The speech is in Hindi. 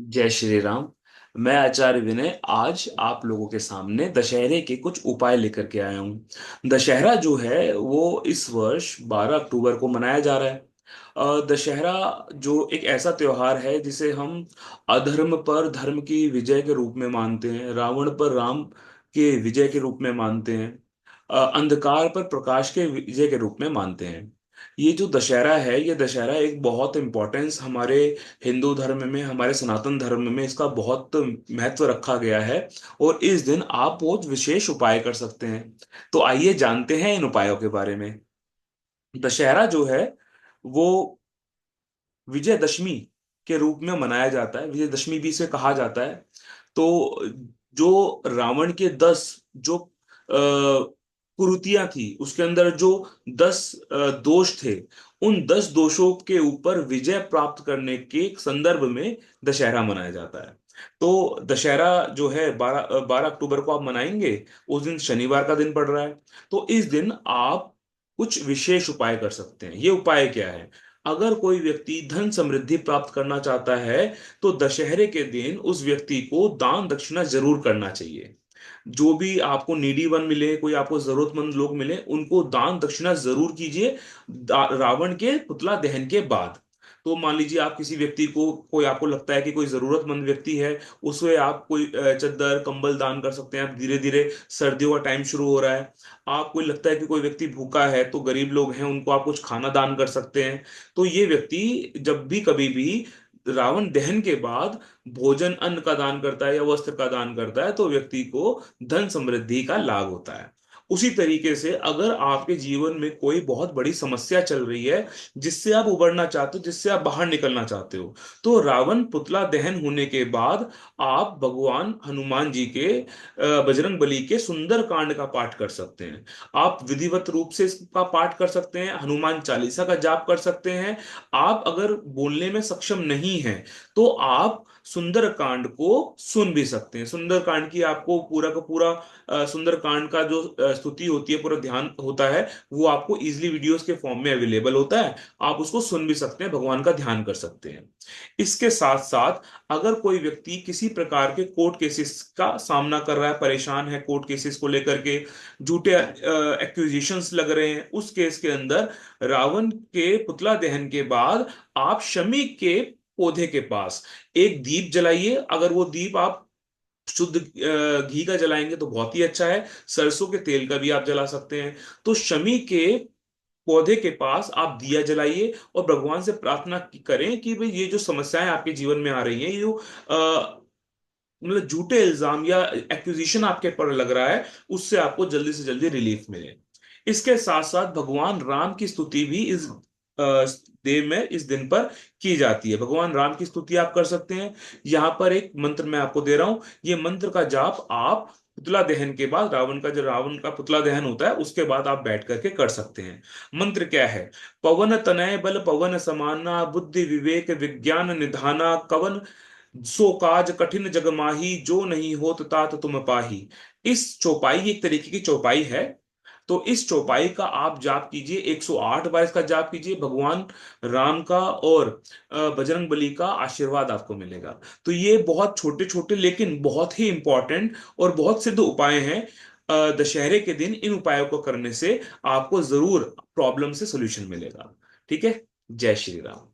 जय श्री राम। मैं आचार्य विनय आज आप लोगों के सामने दशहरे के कुछ उपाय लेकर के आया हूँ। दशहरा जो है वो इस वर्ष 12 अक्टूबर को मनाया जा रहा है। दशहरा जो एक ऐसा त्योहार है जिसे हम अधर्म पर धर्म की विजय के रूप में मानते हैं, रावण पर राम के विजय के रूप में मानते हैं, अंधकार पर प्रकाश के विजय के रूप में मानते हैं। ये जो दशहरा है, ये दशहरा एक बहुत इंपॉर्टेंस हमारे हिंदू धर्म में, हमारे सनातन धर्म में इसका बहुत महत्व रखा गया है। और इस दिन आप बहुत विशेष उपाय कर सकते हैं। तो आइए जानते हैं इन उपायों के बारे में। दशहरा जो है वो विजयदशमी के रूप में मनाया जाता है, विजयदशमी भी इसे कहा जाता है। तो जो रावण के 10 जो कुरीतियां थी, उसके अंदर जो 10 दोष थे, उन 10 दोषों के ऊपर विजय प्राप्त करने के संदर्भ में दशहरा मनाया जाता है। तो दशहरा जो है 12 अक्टूबर को आप मनाएंगे। उस दिन शनिवार का दिन पड़ रहा है। तो इस दिन आप कुछ विशेष उपाय कर सकते हैं। ये उपाय क्या है? अगर कोई व्यक्ति धन समृद्धि प्राप्त करना चाहता है, तो दशहरे के दिन उस व्यक्ति को दान दक्षिणा जरूर करना चाहिए। जो भी आपको नीडी वन मिले, कोई आपको जरूरतमंद लोग मिले, उनको दान दक्षिणा जरूर कीजिए रावण के पुतला दहन के बाद। तो मान लीजिए आप किसी व्यक्ति को, कोई आपको लगता है कि कोई जरूरतमंद व्यक्ति है, उसे आप कोई चद्दर कंबल दान कर सकते हैं। आप धीरे धीरे सर्दियों का टाइम शुरू हो रहा है, आपको लगता है कि कोई व्यक्ति भूखा है, तो गरीब लोग हैं उनको आप कुछ खाना दान कर सकते हैं। तो ये व्यक्ति जब भी कभी भी रावण दहन के बाद भोजन अन्न का दान करता है या वस्त्र का दान करता है, तो व्यक्ति को धन समृद्धि का लाभ होता है। उसी तरीके से अगर आपके जीवन में कोई बहुत बड़ी समस्या चल रही है, जिससे आप उबरना चाहते हो, जिससे आप बाहर निकलना चाहते हो, तो रावण पुतला दहन होने के बाद आप भगवान हनुमान जी के बजरंग बली के सुंदर कांड का पाठ कर सकते हैं। आप विधिवत रूप से इसका पाठ कर सकते हैं, हनुमान चालीसा का जाप कर सकते हैं। आप अगर बोलने में सक्षम नहीं हैं, तो आप सुंदर कांड को सुन भी सकते हैं। सुंदर कांड की आपको पूरा का पूरा सुंदर कांड का जो स्तुति होती है, पूरा ध्यान होता है, वो आपको इजिली वीडियोस के फॉर्म में अवेलेबल होता है। आप उसको सुन भी सकते हैं, भगवान का ध्यान कर सकते हैं। इसके साथ साथ अगर कोई व्यक्ति किसी प्रकार के कोर्ट केसेस का सामना कर रहा है, परेशान है कोर्ट केसेस को लेकर के, झूठे एक्यूजिशंस लग रहे हैं, उस केस के अंदर रावण के पुतला दहन के बाद आप शमी के पौधे के पास एक दीप जलाइए। अगर वो दीप आप शुद्ध घी का जलाएंगे तो बहुत ही अच्छा है, सरसों के तेल का भी आप जला सकते हैं। तो शमी के पौधे के पास आप दिया जलाइए और भगवान से प्रार्थना करें कि भाई ये जो समस्याएं आपके जीवन में आ रही हैं, ये जो मतलब झूठे इल्जाम या एक्यूजिशन आपके पर लग रहा है, उससे आपको जल्दी से जल्दी रिलीफ मिले। इसके साथ साथ भगवान राम की स्तुति भी इस देव में, इस दिन पर की जाती है। भगवान राम की स्तुति आप कर सकते हैं। यहाँ पर एक मंत्र मैं आपको दे रहा हूं, ये मंत्र का जाप आप पुतला दहन के बाद, रावण का पुतला दहन होता है उसके बाद आप बैठ करके कर सकते हैं। मंत्र क्या है? पवन तनय बल पवन समाना, बुद्धि विवेक विज्ञान निधाना, कवन सो काज कठिन जग माही, जो नहीं होत तात तुम पाही। इस चौपाई एक तरीके की चौपाई है। तो इस चौपाई का आप जाप कीजिए, 108 बार इसका जाप कीजिए। भगवान राम का और बजरंग बली का आशीर्वाद आपको मिलेगा। तो ये बहुत छोटे छोटे लेकिन बहुत ही इंपॉर्टेंट और बहुत सिद्ध उपाय हैं। दशहरे के दिन इन उपायों को करने से आपको जरूर प्रॉब्लम से सोल्यूशन मिलेगा। ठीक है। जय श्री राम।